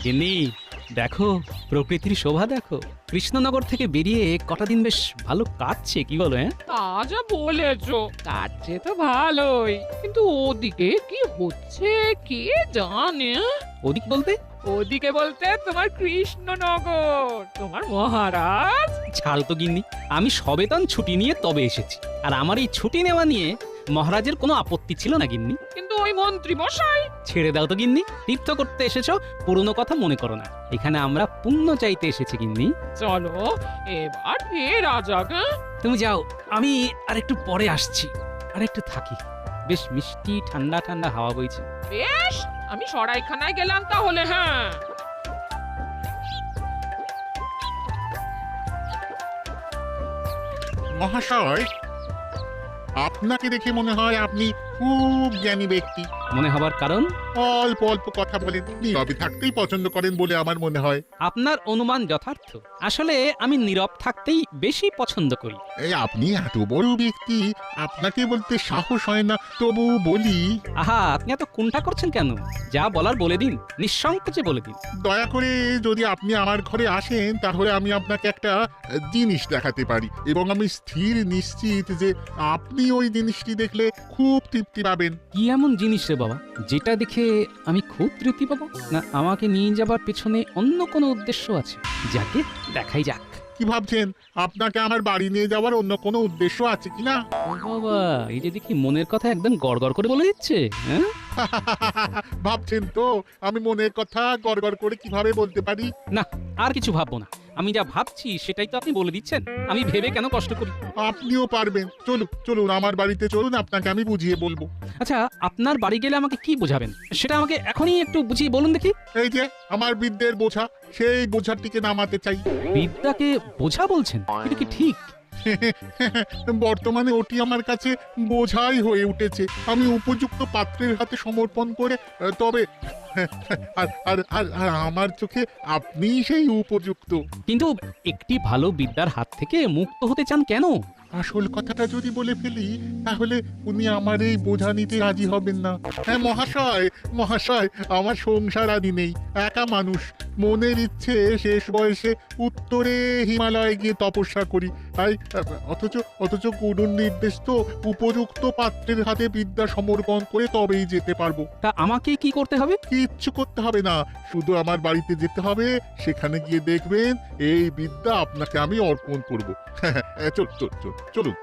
গিন্নি দেখো, প্রকৃতির শোভা দেখো। কৃষ্ণনগর থেকে বেরিয়ে কটা দিন বেশ ভালো কাটছে, কি বলো? তা যা বলেছো, কাটছে তো ভালোই, কিন্তু ওদিকে কি হচ্ছে কে জানে? ওদিক বলতে? ওদিকে বলতে তোমার কৃষ্ণনগর, তোমার মহারাজ। ছাড়ো তো গিন্নি, আমি সবেতন ছুটি নিয়ে তবে এসেছি, আর আমার এই ছুটি নেওয়া নিয়ে মহারাজের কোনো আপত্তি ছিল না গিন্নি। কিন্তু ওই মন্ত্রী মশাই। ছেড়ে দাও তো গিন্নি, তীর্থ করতে এসেছো, পুরনো কথা মনে করো না। এখানে আমরা পুণ্য চাইতে এসেছি গিন্নি। চলো এবার ফেরা যাক। তুমি যাও, আমি আর একটু পরে আসছি। আর একটু থাকি, বেশ মিষ্টি ঠান্ডা ঠান্ডা হাওয়া বইছে। বেশ, আমি সরাইখানায় গেলাম তাহলে। হ্যাঁ, মহাশয়, আপনাকে দেখে মনে হয় আপনি খুব জ্ঞানী ব্যক্তি। মনে হবার কারণ? অল্প অল্প কথা বলেন, নীরবে থাকতেই পছন্দ করেন বলে আমার মনে হয়। আপনার অনুমান যথার্থ। আসলে আমি নীরব থাকতেই বেশি পছন্দ করি। এই আপনি এত বড় ব্যক্তি, আপনাকে বলতে সাহস হয় না, তবু বলি। আহা, আপনি এত কুণ্ঠা করছেন কেন? যা বলার বলে দিন, নিঃসংকোচে বলে দিন। দয়া করে যদি আপনি আমার ঘরে আসেন, তাহলে আমি আপনাকে একটা জিনিস দেখাতে পারি, এবং আমি স্থির নিশ্চিত যে আপনি ওই জিনিসটি দেখলে খুব তৃপ্তি পাবেন। কি এমন জিনিস রে বাবা, যেটা দেখে আমি খুব তৃপ্তি পাবো? না আমাকে নিয়ে যাবার পেছনে অন্য কোনো উদ্দেশ্য আছে? যাকে দেখাই যাক। কি ভাবছেন, আপনাকে আমার বাড়ি নিয়ে যাওয়ার অন্য কোনো উদ্দেশ্য আছে কিনা? ও বাবা, এই যে দেখি মনের কথা একদম গড়গড় করে বলে দিচ্ছে। হ্যাঁ, ভাবছেন তো আমি মনের কথা গড়গড় করে কিভাবে বলতে পারি? না আর কিছু ভাববো না। আমি যা ভাবছি সেটাই তো আপনি বলে দিচ্ছেন। আমি ভেবে কেন কষ্ট করি? আপনিও পারবেন। চলুন চলুন, আমার বাড়িতে চলুন, আপনাকে আমি বুঝিয়ে বলবো। আচ্ছা, আপনার বাড়ি গেলে আমাকে কি বোঝাবেন সেটা আমাকে এখনই একটু বুঝিয়ে বলুন দেখি। এই যে আমার বিদ্যের বোঝা, সেই বোঝাটিকে নামাতে চাই। বিদ্যাকে বোঝা বলছেন? এটা কি ঠিক? বর্তমানে ওটি আমার কাছে বোঝাই হয়ে উঠেছে। আমি উপযুক্ত পাত্রের হাতে সমর্পণ করে তবে আর আর আর আর আমার চোখে আপনিই সেই উপযুক্ত। কিন্তু একটি ভালো বিদ্যার হাত থেকে মুক্ত হতে চান কেন? আসল কথাটা যদি বলে ফেলি, তাহলে উনি আমার এই বোঝা নিতে রাজি হবেন না। হ্যাঁ মহাশয়, মহাশয়, আমার সংসার আদি নেই, একা মানুষ। মনের ইচ্ছে শেষ বয়সে উত্তরে হিমালয়ে গিয়ে তপস্যা করি। তাই অথচ অথচ গুরুর নির্দেশ তো উপযুক্ত পাত্রের হাতে বিদ্যা সমর্পণ করে তবেই যেতে পারবো। তা আমাকে কি করতে হবে? কিচ্ছু করতে হবে না, শুধু আমার বাড়িতে যেতে হবে। সেখানে গিয়ে দেখবেন এই বিদ্যা আপনাকে আমি অর্পণ করবো। চল চল চল চলুন।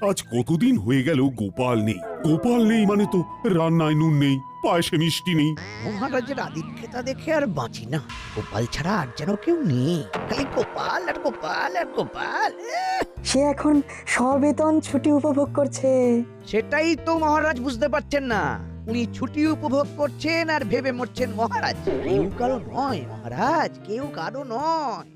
আজ কতদিন হয়ে গেল গোপাল নেই। গোপাল নেই মানে তো রান্নায় নুন নেই, পায়েসে মিষ্টি নেই। মহারাজের আদিক্ষেতা দেখে আর বাঁচি না। গোপাল ছাড়া আর যেন কেউ নেই, খালি গোপাল আর গোপাল আর গোপাল। সে এখন সবেতন ছুটি উপভোগ করছে। সেটাই তো মহারাজ বুঝতে পারছেন না। উনি ছুটি উপভোগ করছেন আর ভেবে মরছেন মহারাজ। কেউ কারো নয় মহারাজ, কেউ কারো নয়।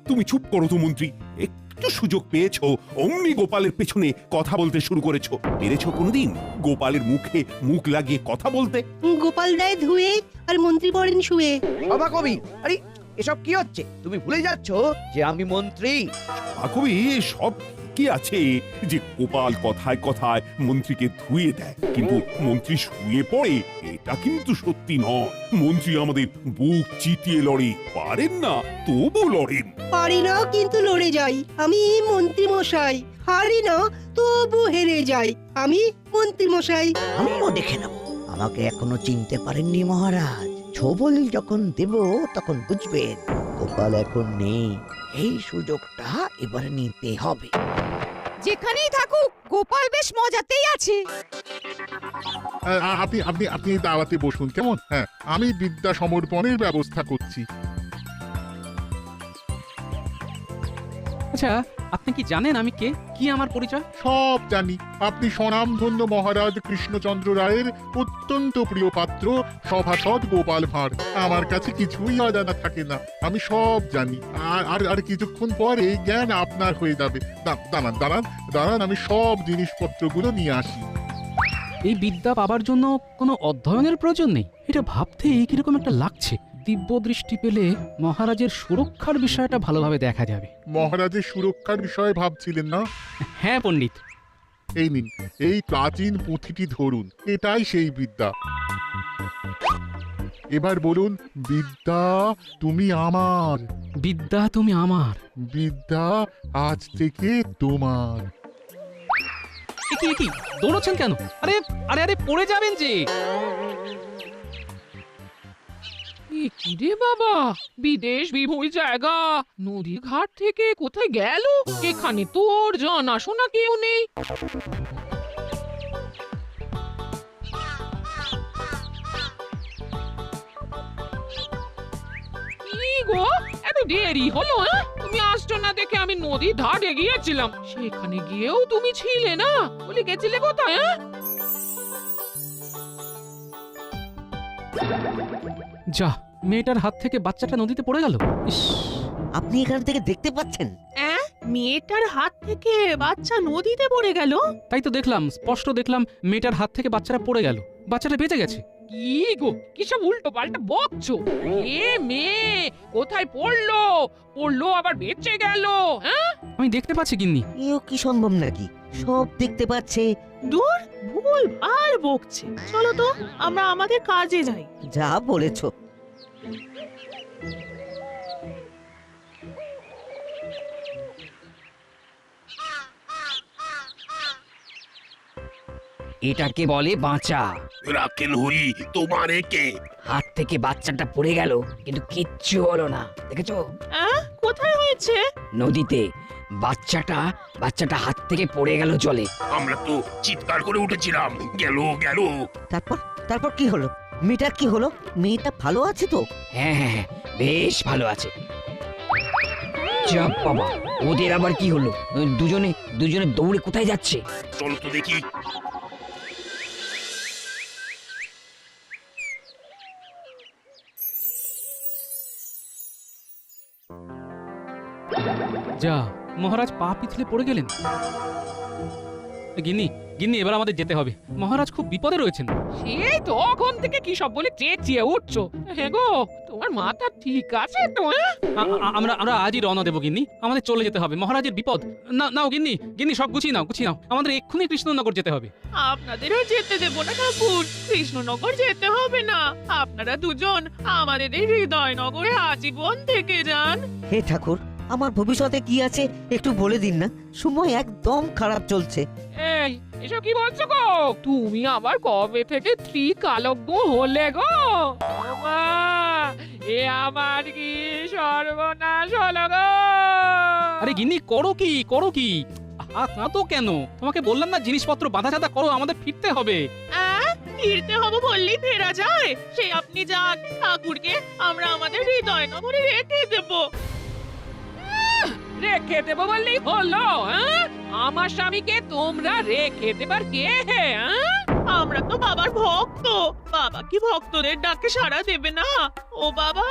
তুমি চুপ করো তো মন্ত্রী। একটু সুযোগ পেয়েছো, অমনি গোপালের পেছনে কথা বলতে শুরু করেছো। পেরেছো কোনোদিন গোপালের মুখে মুখ লাগিয়ে কথা বলতে? গোপাল দেয় ধুয়ে আর মন্ত্রী পড়েন শুয়ে। বাবা কবি, আরে এসব কি হচ্ছে? তুমি ভুলে যাচ্ছ যে আমি মন্ত্রী। কবি, সব কি আছে যে গোপাল কথায় কথায় মন্ত্রীকে ধুয়ে দেয়, কিন্তু মন্ত্রী শুয়ে পড়ে, এটা কিন্তু সত্যি নয়। মন্ত্রী আমাদের বুক চিতিয়ে লড়ে, পারেন না তবু লড়েন। পারি না কিন্তু লড়ে যাই, আমি মন্ত্রী মশাই। হারি না তবু হেরে যাই, আমি মন্ত্রী মশাই। আমিও দেখে নেব। আমাকে এখনো চিনতে পারেননি মহারাজ। ছবল যখন দেব তখন বুঝবেন গোপাল এখন নেই। এই সুযোগটা এবার নিতে হবে। যেখানেই থাকুক গোপাল বেশ মজাতেই আছে। আপনি আপনি আপনি দাওয়াতে বসুন কেমন? হ্যাঁ, আমি বিদ্যা সমর্পণের ব্যবস্থা করছি। আচ্ছা, আপনি কি জানেন আমি কে? কি আমার পরিচয়? সব জানি। আপনি স্বনামধন্য মহারাজ কৃষ্ণচন্দ্র রায়ের অত্যন্ত প্রিয় পাত্র সভাসদ গোপাল ভাঁড়। আমার কাছে কিছুই অজানা থাকে না, আমি সব জানি। আর আর কিছুক্ষণ পর এই জ্ঞান আপনার হয়ে যাবে। দাঁড়ান দাঁড়ান দাঁড়ান, আমি সব জিনিসপত্রগুলো নিয়ে আসি। এই বিদ্যা পাবার জন্য কোনো অধ্যয়নের প্রয়োজন নেই। এটা ভাবতেই কিরকম একটা লাগছে। দিব্য দৃষ্টি পেলে মহারাজের সুরক্ষার বিষয়টা ভালোভাবে দেখা যাবে। মহারাজের সুরক্ষার বিষয়ে ভাবছিলেন না? হ্যাঁ পণ্ডিত। এই নিন, এই প্রাচীন পুঁথিটি ধরুন, এটাই সেই বিদ্যা। এবার বলুন, বিদ্যা তুমি আমার, বিদ্যা তুমি আমার। বিদ্যা আজ থেকে তোমার। একি একি দৌড়চ্ছেন কেন? আরে আরে আরে পড়ে যাবেন যে। এ কি রে বাবা, বিদেশ বিভুঁই জায়গা, নদীর ঘাট থেকে কোথায় গেল? এখানে তোর জানাশোনা কেউ নেই। কি গো, এত দেরি হলো? তুমি আসছো না দেখে আমি নদীর ধারে গিয়েছিলাম, সেখানে গিয়েও তুমি ছিলে না। বলে গেছিলে কোথায়? যা, মেয়েটার হাত থেকে বাচ্চাটা নদীতে পড়ে গেল। ইস, আপনি এখান থেকে দেখতে পাচ্ছেন? মেয়েটার হাত থেকে বাচ্চা নদীতে পড়ে গেল। তাই তো দেখলাম, স্পষ্ট দেখলাম মেয়েটার হাত থেকে বাচ্চাটা পড়ে গেল, বাচ্চাটা বেঁচে গেছে। কি গো, কিসব উল্টো পাল্টা বকছো? এ মেয়ে কোথায় পড়লো? পড়লো আবার বেঁচে গেল? হ্যাঁ, আমি দেখতে পাচ্ছি গিন্নি। এও কি সম্ভব নাকি? সব দেখতে পাচ্ছে। দূর, ভুল আর বকছে। চলো তো আমরা আমাদের কাজে যাই। যা বলেছো। এটাকে বলে বাঁচা। রাখেন হরি, তোমার একে হাত থেকে বাচ্চাটা পড়ে গেল কিন্তু কিচ্ছু হলো না, দেখেছো? কোথায় হয়েছে? নদীতে। বাচ্চাটা হাত থেকে পড়ে গেল জলে। আমরা তো চিৎকার করে উঠেছিলাম, গেল গেল। তারপর তারপর কি হলো? মেয়েটার কি হলো? মেয়েটা ভালো আছে তো? হ্যাঁ হ্যাঁ হ্যাঁ, বেশ ভালো আছে। চাপ বাবা, ওদের আবার কি হলো? দুজনে দৌড়ে কোথায় যাচ্ছে? চলো তো দেখি। যা, মহারাজ পা পিছলে পড়ে গেলেন। গিন্নি গিন্নি, এবার আমাদের যেতে হবে, মহারাজ খুব বিপদে রয়েছেন। সেই তখন থেকে কি সব বলে চেঁচিয়ে উঠছো? হ্যাঁ গো, তোমার মাথা ঠিক আছে তো? আমরা আজই রওনা দেবো গিন্নি, আমাদের চলে যেতে হবে, মহারাজের বিপদ। নাও গিন্নি, গিন্নি সব গুছিয়ে নাও, আমাদের এক্ষুনি কৃষ্ণনগর যেতে হবে। আপনাদেরও যেতে দেব না ঠাকুর, কৃষ্ণনগর যেতে হবে না। আপনারা দুজন আমাদের এই হৃদয়নগরে আজীবন থেকে যান। হে ঠাকুর, আমার ভবিষ্যতে কি আছে একটু বলে দিন না, সময় একদম খারাপ চলছে। এই, এসব কি বলছো গো? তুমি আবার কবে থেকে ত্রিকালজ্ঞ হলে গো? মা, এ আমার কি সর্বনাশ হলো গো? আরে গিন্নি, করো কি? তো কেন? তোমাকে বললাম না, জিনিসপত্র বাঁধা চাঁদা করো, আমাদের ফিরতে হবে। ফিরতে হবে বললেই ফেরা যায়? সে আপনি যান, ঠাকুরকে আমরা আমাদের হৃদয়নগরে রেখে দেব। রেখে দেবো বললেই হলো? আমার স্বামীকে তোমরা রেখে দেবার কে? আমরা তো বাবার ভক্ত, বাবা কি ভক্তদের ডাকে সাড়া দেবে না? ও বাবা,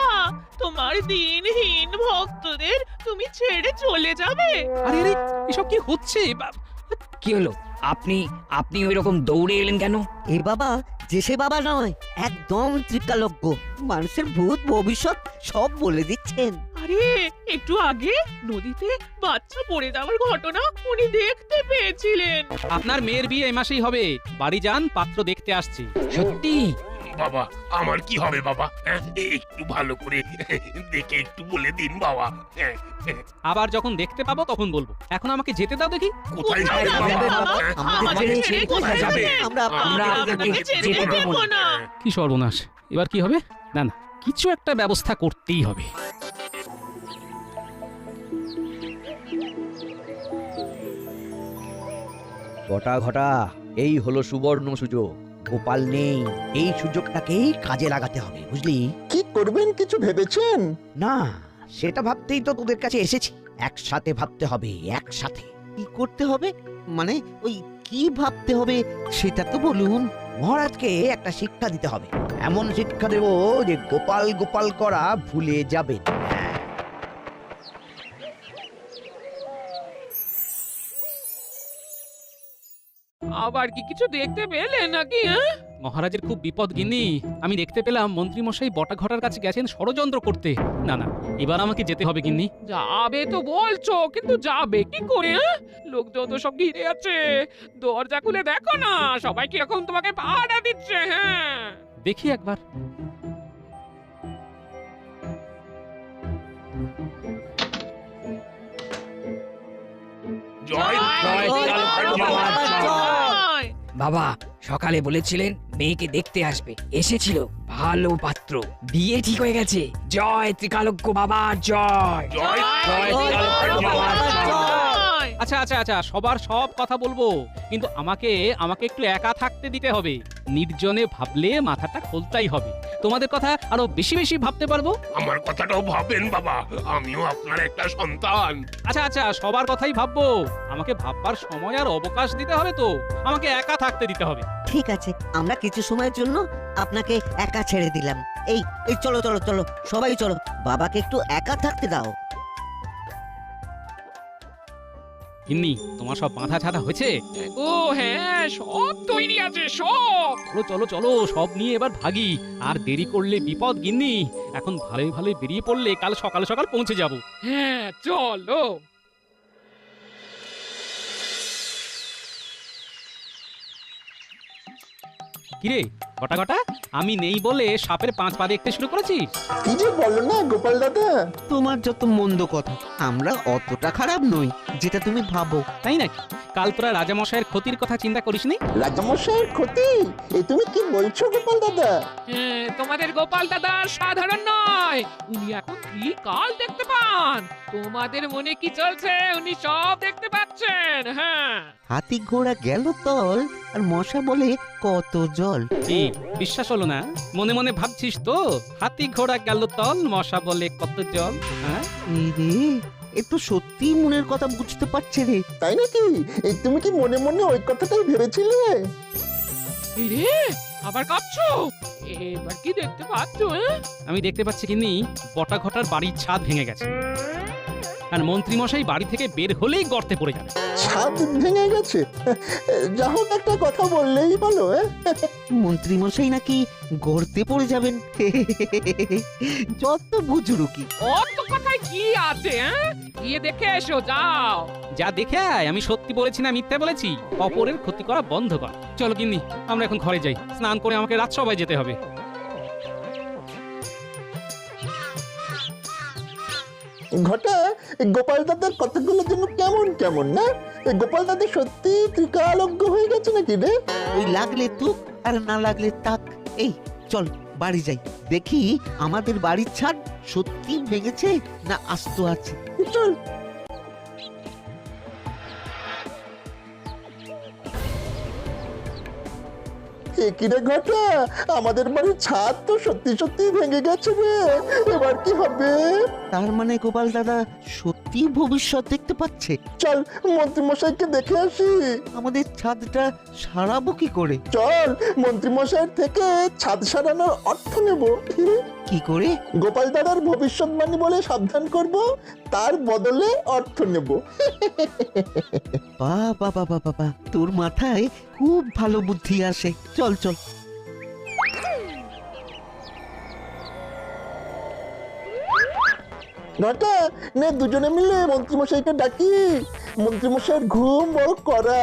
তোমার দিনহীন ভক্তদের তুমি ছেড়ে চলে যাবে? আরে এসব কি হচ্ছে? কি হলো? আপনি ওই রকম দৌড়ে এলেন কেন? এ বাবা যে সে বাবা নয়, একদম ত্রিকালজ্ঞ, মানুষের ভূত ভবিষ্যৎ সব বলে দিচ্ছেন। আরে একটু আগে নদীতে বাচ্চা পড়ে যাওয়ার ঘটনা উনি দেখতে পেয়েছিলেন। আপনার মেয়ের বিয়ে এই মাসেই হবে, বাড়ি যান, পাত্র দেখতে আসছি। সত্যি? বাবা, আমার কি হবে বাবা? একটু ভালো করে দেখে একটু বলে দিন বাবা। আবার যখন দেখতে পাবো তখন বলবো, এখন আমাকে যেতে দাও দেখি। কোথায় কোথায় যাবে যাবে বাবা? বাবা? আমাদের ছেড়ে কোথায় যাবে? আমরা আপনাকে যেতে দেব না। কি সর্বনাশ, এবার কি হবে? না কিছু একটা ব্যবস্থা করতেই হবে। ঘটা এই হলো সুবর্ণ সুযোগ। গোপাল নেই, এই সুযোগটাকেই কাজে লাগাতে হবে, বুঝলি? কি করবেন কিছু ভেবেছেন? না, সেটা ভাবতেই তো তোদের কাছে এসেছি। একসাথে ভাবতে হবে, একসাথে। কি করতে হবে মানে, ওই কি ভাবতে হবে সেটা তো বলুন। মহারাজকে একটা শিক্ষা দিতে হবে, এমন শিক্ষা দেব যে গোপাল গোপাল করা ভুলে যাবে। আবার কি কিছু দেখতে পেলে নাকি? মহারাজের খুব বিপদ গিন্নি। আমি দেখতে পেলাম মন্ত্রীমশাই বটাঘটার কাছে গেছেন ষড়যন্ত্র করতে। না না, এবার আমাকে যেতে হবে গিন্নি। যাবে তো বলছো, কিন্তু যাবে কি করে? লোকজন তো সব ঘিরে আছে, দরজা খুলে দেখো না, সবাই কিরকম তোমাকে পাহারা দিচ্ছে। হ্যাঁ, দেখি একবার। জয় জয় কালুর বাবার জয়। বাবা সকালে বলেছিলেন মেয়েকে দেখতে আসবে, এসেছিল। ভালো পাত্র, বিয়ে ঠিক হয়ে গেছে। জয় ত্রিকালজ্ঞ বাবার জয়। জয় জয় ত্রিকালজ্ঞ বাবার জয়। আচ্ছা আচ্ছা আচ্ছা, সবার সব কথা বলবো, কিন্তু আমাকে একটু একা থাকতে দিতে হবে। নির্জনে ভাবলে মাথাটা খুলতেই হবে। তোমাদের কথা আরো বেশি বেশি ভাবতে পারবো। আমার কথাটাও ভাবেন বাবা, আমিও আপনার একটা সন্তান। আচ্ছা আচ্ছা, সবার কথাই ভাববো। আমাকে ভাববার সময় আর অবকাশ দিতে হবে তো, আমাকে একা থাকতে দিতে হবে। ঠিক আছে, আমরা কিছু সময়ের জন্য আপনাকে একা ছেড়ে দিলাম। এই এই চলো চলো চলো, সবাই চলো, বাবাকে একটু একা থাকতে দাও। গিন্নি, তোমার সব বাঁধা ছাড়া হয়েছে? ও হ্যাঁ, সব তৈরি আছে সব। চলো চলো চলো, সব নিয়ে এবার ভাগি। আর দেরি করলে বিপদ গিন্নি। এখন ভালোই ভালোই বেরিয়ে পড়লে কাল সকাল সকাল পৌঁছে যাব। হ্যাঁ চলো। কিরে গটা গটা, আমি নেই বলে সাপের 5 পা দেখতে শুরু করেছিস? কি যে বলো না গোপাল দাদা। তোমার যত মন্দ কথা, আমরা অতটা খারাপ নই যেটা তুমি ভাবো। তাই নাকি? কাল তোরা রাজামশাইয়ের ক্ষতির কথা চিন্তা করিসনি? রাজামশাইয়ের ক্ষতি? এ তুমি কি বলছো গোপাল দাদা? হ্যাঁ, তোমাদের গোপাল দাদা সাধারণ নয়, উনি এখন কি কাল দেখতে পান। তোমাদের মনে কি চলছে উনি সব দেখতে পাচ্ছেন। হ্যাঁ, হাতি ঘোড়া গেল তল, আর মশা বলে কত জল। কি বিশ্বাস হলো না? মনে মনে ভাবছিস তো হাতি ঘোড়া গেল তল, মশা বলে কত জল। হ্যাঁ, এই রে, এ তো সত্যি মনের কথা বুঝতে পারছে রে। তাই নাকি? এই তুমি কি মনে মনে ওই কথাটাই ভেবেছিলে? এই রে, আবার কাঁপছো? এবার কি দেখতে পাচ্ছ? আমি দেখতে পাচ্ছি কিন্নি, বটাঘটার বাড়ির ছাদ ভেঙে গেছে। আর মন্ত্রীমশাই বাড়ি থেকে বের হলেই গর্তে পড়ে যাবে। ছাদ ভেঙে গেছে? যা হোক, একটা কথা বললেই হলো। মন্ত্রী মশাই নাকি গর্তে পড়ে যাবেন? যত বুজরুকি। অত কথায় কি আছে? গিয়ে দেখে এসো, যাও। যা দেখে আয়। আমি সত্যি বলেছি না মিথ্যা বলেছি? অপরের ক্ষতি করা বন্ধ কর। চলো গিন্নি, আমরা এখন ঘরে যাই। স্নান করে আমাকে রাজসভায় যেতে হবে। ঘটা, গোপাল দাদার কথাগুলো যেন কেমন কেমন না? গোপাল দাদা সত্যি ত্রিকালজ্ঞ হয়ে গেছে নাকি রে? ওই লাগলে তুক আর না লাগলে তাক। এই চল বাড়ি যাই, দেখি আমাদের বাড়ির ছাদ সত্যি ভেঙেছে না আস্ত আছে। চল। কিরে ঘটা, আমাদের বাড়ির ছাদ তো সত্যি সত্যি ভেঙে গেছে রে। এবার কি হবে? তার মানে গোপাল দাদা সত্যি ভবিষ্যৎ দেখতে পাচ্ছে। চল মন্ত্রী মশাইকে দেখে আসি। আমাদের ছাদটা সারাবো কি করে? চল মন্ত্রী মশাইয়ের থেকে ছাদ সারানোর অর্থ নেব। কি করে? গোপাল দাদার ভবিষ্যৎবাণী বলে সাবধান করব, তার বদলে অর্থ নেব। বাবা বাবা বাবা, তোর মাথায় খুব ভালো বুদ্ধি আসে। চল চল। ঘটা, নে দুজনে মিলে মন্ত্রীমশাইকে ডাকি। মন্ত্রীমশাইয়ের ঘুম বড় করা।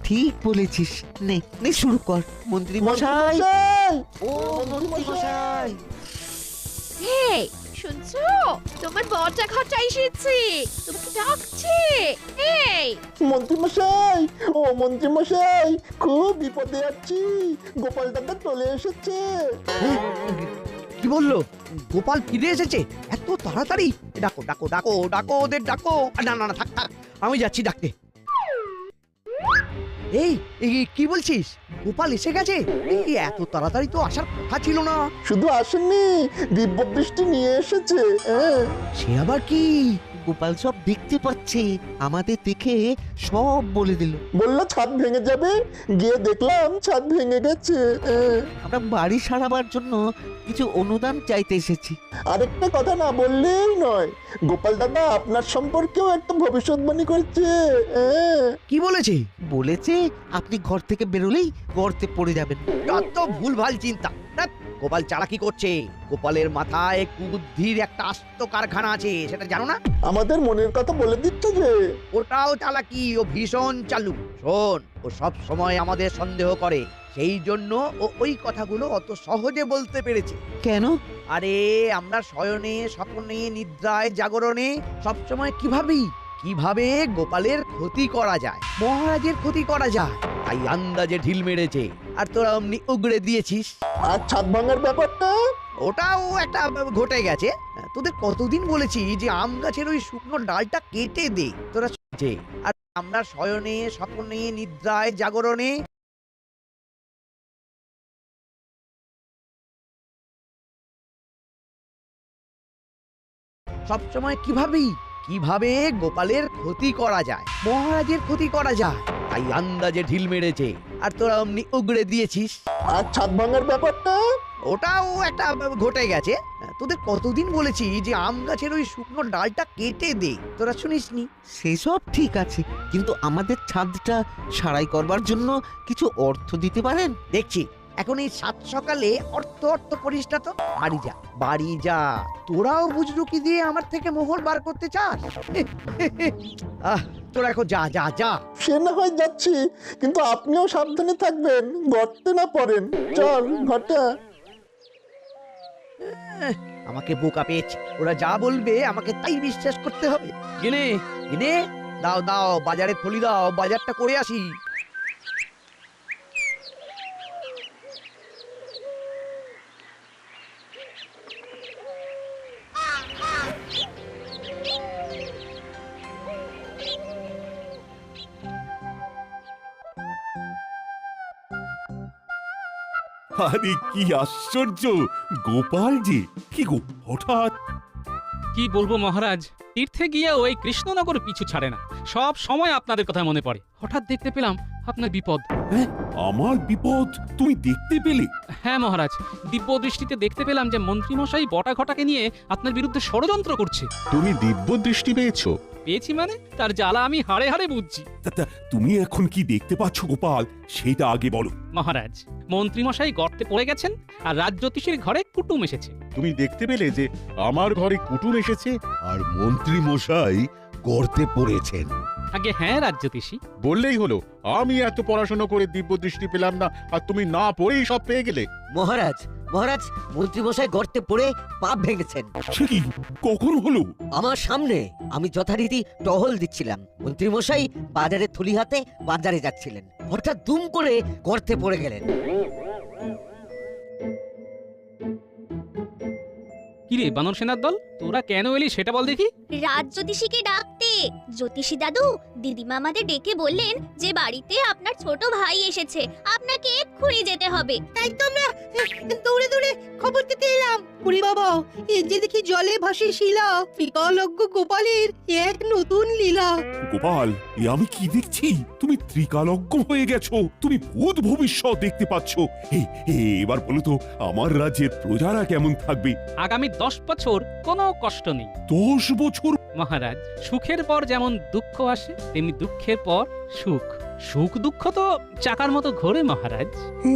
ঠিক বলেছিস, নে নে শুরু কর। মন্ত্রী মশাই, ও মন্ত্রী মশাই। এই শুনছো, তোমার বটা ঘটা এসেছে, তোমাকে ডাকছে। এই মন্ত্রীমশাই, ও মন্ত্রীমশাই, খুব বিপদে আছি। গোপাল দাদা চলে এসেছে। কি বললো? গোপাল ফিরে এসেছে এত তাড়াতাড়ি? ডাকো ডাকো ডাকো ডাকো, ওদের ডাকো। না না না, থাক থাক, আমি যাচ্ছি ডাকতে। এই কি বলছিস? গোপাল এসে গেছে? এই এত তাড়াতাড়ি তো আসার কথা ছিল না। শুধু আসেননি, দিব্য দৃষ্টি নিয়ে এসেছে। সে আবার কি? গোপাল সব দেখতে পাচ্ছে, আমাদের দেখে সব বলে দিল। বললো ছাদ ভেঙে যাবে, গিয়ে দেখলাম ছাদ ভেঙে গেছে। আমরা বাড়ি সারাবার জন্য কিছু অনুদান চাইতে এসেছি। আরেকটা কথা না বললেই নয়, গোপাল দাদা আপনার সম্পর্কেও একটা ভবিষ্যৎবাণী করেছে। কি বলেছে? বলেছে আপনি ঘর থেকে বেরোলেই গর্তে পড়ে যাবেন। যত ভুলভাল চিন্তা। ধ্যাৎ, গোপাল চালাকি করছে। গোপালের মাথায় কুবুদ্ধির একটা আস্ত কারখানা আছে, সেটা জানো না? আমাদের মনের কথা বলে দিচ্ছে যে ওটাও চালাকি, ও ভীষণ চালু। শোন, ও সব সময় আমাদের সন্দেহ করে, সেই জন্য ও ওই কথাগুলো অত সহজে বলতে পেরেছে। কেন? আরে আমরা শয়নে, স্বপ্নে, নিদ্রায়, জাগরণে সবসময় কিভাবে গোপালের ক্ষতি করা যায়, মহারাজের ক্ষতি করা যায়, তাই আন্দাজে ঢিল মেরেছে। আর তোরা অমনি উগড়ে দিয়েছিস। আর ছাদ ভাঙার ব্যাপারটা ওটাও একটা ঘটে গেছে। তোদের কতদিন বলেছি যে আম গাছের ওই শুকনো ডালটা কেটে দে, তোরা শুনছে। আর আমরা শয়নে, স্বপ্নে, নিদ্রায়, জাগরণে সবসময় কিভাবে গোপালের ক্ষতি করা যায়, মহারাজের ক্ষতি করা যায়, তাই আন্দাজে ঢিল মেরেছে। আর তোরা অমনি উগড়ে দিয়েছিস। আর ছাদ ভাঙার ব্যাপারটা ওটাও একটা ঘটে গেছে। তোদের কতদিন বলেছি যে আম গাছের ওই শুকনো ডালটা কেটে দে, তোরা শুনিসনি। সেসব ঠিক আছে, কিন্তু আমাদের ছাদটা সারাই করবার জন্য কিছু অর্থ দিতে পারেন? দেখছি এখন এই সাত সকালে অর্থ করিস না তো। বাড়ি যা। তোরাও বুজরুকি দিয়ে আমার থেকে মোহর বার করতে চাস? তোরা এখন যা যা যা। সে না হয় যাচ্ছি, কিন্তু আপনিও সাবধানে থাকবেন, গর্তে না পড়েন। চল ঘটা। আমাকে বোকা পেয়েছে। ওরা যা বলবে আমাকে তাই বিশ্বাস করতে হবে। গিনে দাও বাজারে থলি দাও, বাজারটা করে আসি। আরে কি আশ্চর্য! গোপাল যে কি গো হঠাৎ! কি বলবো মহারাজ, তীর্থে গিয়ে ওই কৃষ্ণনগর পিছু ছাড়ে না। সব সময় আপনাদের কথা মনে পড়ে। হঠাৎ দেখতে পেলাম আপনার বিপদ। হ্যাঁ, আমার বিপদ তুমি দেখতে পেলে? হ্যাঁ মহারাজ, দিব্য দৃষ্টিতে দেখতে পেলাম যে মন্ত্রীমশাই বটা ঘটাকে নিয়ে আপনার বিরুদ্ধে ষড়যন্ত্র করছে। তুমি দিব্য দৃষ্টি পেয়েছো? পেয়েছি মানে তার জ্বালা আমি হাড়ে হাড়ে বুঝছি। তা তুমি এখন কি দেখতে পাচ্ছ গোপাল, সেটা আগে বলো। মহারাজ, মন্ত্রীমশাই গর্তে পড়ে গেছেন আর রাজজ্যোতিষীর ঘরে কুটুম এসেছে। তুমি দেখতে পেলে যে আমার ঘরে কুটুম এসেছে আর মন্ত্রী মশাই গর্তে পড়েছেন? আগে হ্যাঁ রাজজ্যোতিষী। বললেই হলো, আমি এত পড়াশোনা করে দিব্য দৃষ্টি পেলাম না, আর তুমি না পড়েই সব পেয়ে গেলে। মহারাজ মন্ত্রীমশাই গর্তে পড়ে পা ভেঙেছেন। সে কি, কখন হলো? আমার সামনে। আমি যথারীতি টহল দিচ্ছিলাম। মন্ত্রীমশাই বাজারে থলি হাতে বাজারে যাচ্ছিলেন, হঠাৎ দুম করে গর্তে পড়ে গেলেন। কিরে বানর সেনার দল, তোরা কেন এলি সেটা বল দেখি। রাজজ্যোতিষীকে ডাকতে। জ্যোতিষী দাদু, দিদিমা আমাদের ডেকে বললেন যে বাড়িতে আপনার ছোট ভাই এসেছে, আপনাকে এক্ষুনি যেতে হবে। তাই তো আমরা দৌড়ে দৌড়ে খবর দিতে এলাম। পুরি বাবা, এই যে দেখি জলে ভাসে শিলা, ত্রিকালজ্ঞ গোপালের এক নতুন লীলা। গোপাল, এ আমি কি দেখছি? তুমি ত্রিকালজ্ঞ হয়ে গেছো, তুমি ভূত ভবিষ্যৎ দেখতে পাচ্ছ। এবার বলো তো, আমার রাজ্যের প্রজারা কেমন থাকবে? আগামী 10 বছর কোনো কষ্ট নেই। 10 বছর? মহারাজ, সুখের পর যেমন দুঃখ আসে, তেমনি দুঃখের পর সুখ। সুখ দুঃখ তো চাকার মতো ঘোরে মহারাজ।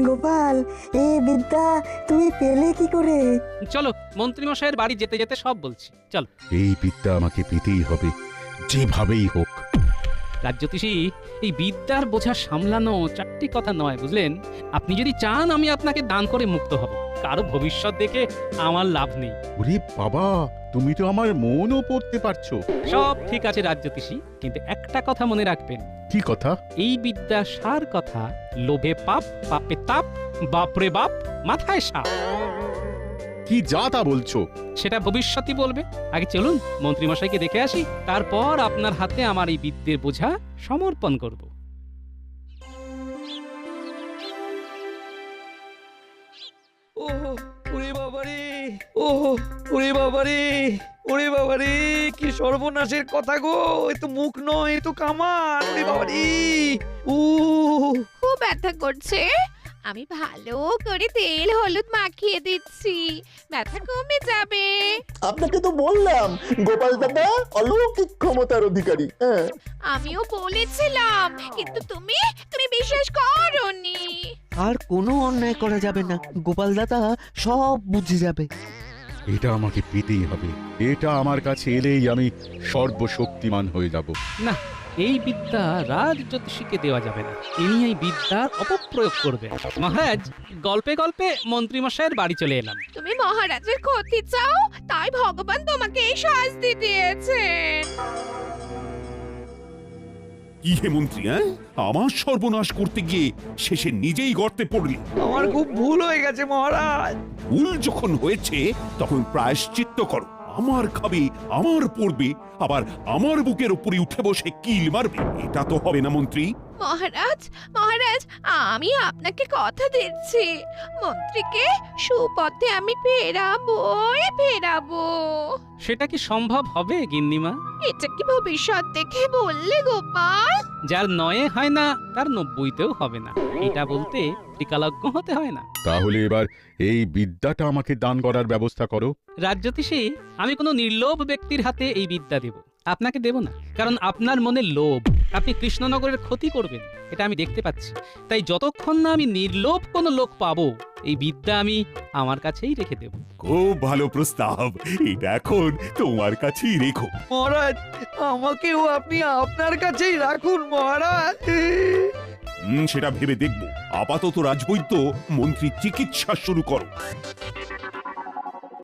গোপাল, এই বিদ্যা তুমি পেলে কি করে? চলো মন্ত্রীমশাইয়ের বাড়ি যেতে যেতে সব বলছি, চল। এই বিদ্যা আমাকে পেতেই হবে, যেভাবেই হোক। রাজজ্যোতিষী, এই বিদ্যার বোঝা সামলানো চারটি কথা নয়, বুঝলেন? আপনি যদি চান আমি আপনাকে দান করে মুক্ত হব, কারো ভবিষ্যৎ দেখে আমার লাভ নেই। ওরে বাবা, তুমি তো আমার মনও পড়তে পারছো। সব ঠিক আছে রাজজ্যোতিষী, কিন্তু একটা কথা মনে রাখবেন। কি কথা? এই বিদ্যা সার কথা, লোভে পাপ, পাপে তাপ, বাপরে বাপ, মাথায় সাপ। কি যা তা বলছো? সেটা ভবিষ্যৎই বলবে। আগে চলুন মন্ত্রীমশাইকে দেখে আসি, তারপর আপনার হাতে আমার এই বিদ্যের বোঝা সমর্পণ করব। ওরে বাবা রে, ও ওরে বাবা রে, ওরে বাবা রে, কি সর্বনাশের কথা গো! এ তো মুখ নয়, এ তো কামান! ওরে বাবা রে! ও খুব ব্যথা করছে। আমি ভালো করে তেল হলুদ মাখিয়ে দিচ্ছি, ব্যথা কমে যাবে। আপনাকে তো বললাম গোপাল দাদা অলৌকিক ক্ষমতার অধিকারী। হ্যাঁ, আমিও বলেছিলাম, কিন্তু তুমি বিশ্বাস করোনি। আর কোনো অন্যায় করা যাবে না, গোপাল দাদা সব বুঝে যাবে। এটা আমাকে পেতেই হবে, এটা আমার কাছে এলেই আমি সর্বশক্তিমান হয়ে যাব। না, এই বিদ্যা রাজ জ্যোতিষীকে দেওয়া যাবে না। ইনি এই বিদ্যার অপপ্রয়োগ করবেন। মহারাজ, গল্পে গল্পে মন্ত্রীমশাইয়ের বাড়ি চলে এলাম। তুমি মহারাজের ক্ষতি চাও, তাই ভগবান তোমাকে এই শাস্তি দিয়েছেন। কি হে মন্ত্রী, হ্যাঁ? আমার সর্বনাশ করতে গিয়ে শেষে নিজেই গর্তে পড়লি। আমার খুব ভুল হয়ে গেছে মহারাজ। ভুল যখন হয়েছে তখন প্রায়শ্চিত্ত করো। আমার খাবে, আমার পড়বে, আবার আমার বুকের উপরে উঠে বসে কিল মারবে, এটা তো হবে না মন্ত্রী। মহারাজ, আমি আপনাকে কথা দিচ্ছি, মন্ত্রীকে সুপথে আমি ফেরাবো। সেটা কি সম্ভব হবে গিন্নিমা? এটা কি ভবিষ্যৎ দেখে বললে গোপাল? যার 9 হয় না তার 90তেও হবে না, এটা বলতে ত্রিকালজ্ঞ হতে হয় না। তাহলে এবার এই বিদ্যাটা আমাকে দান করার ব্যবস্থা করো। রাজ্যতীষী, আমি কোনো নির্লোভ ব্যক্তির হাতে এই বিদ্যা দেব, আপনাকে দেব না। কারণ আপনার মনে লোভ, আপনি কৃষ্ণনগরের ক্ষতি করবেন, এটা আমি দেখতে পাচ্ছি। তাই যতক্ষণ না আমি নির্লোভ কোনো লোক পাবো, এই বিদ্যা আমি আমার কাছেই রেখে দেব। খুব ভালো প্রস্তাব, এটা এখন তোমার কাছেই রেখো। মহারাজ, আমাকেও আপনি আপনার কাছেই রাখুন মহারাজ। সেটা ভেবে দেখবো। আপাতত রাজবৈদ্য মন্ত্রী চিকিৎসা শুরু করো।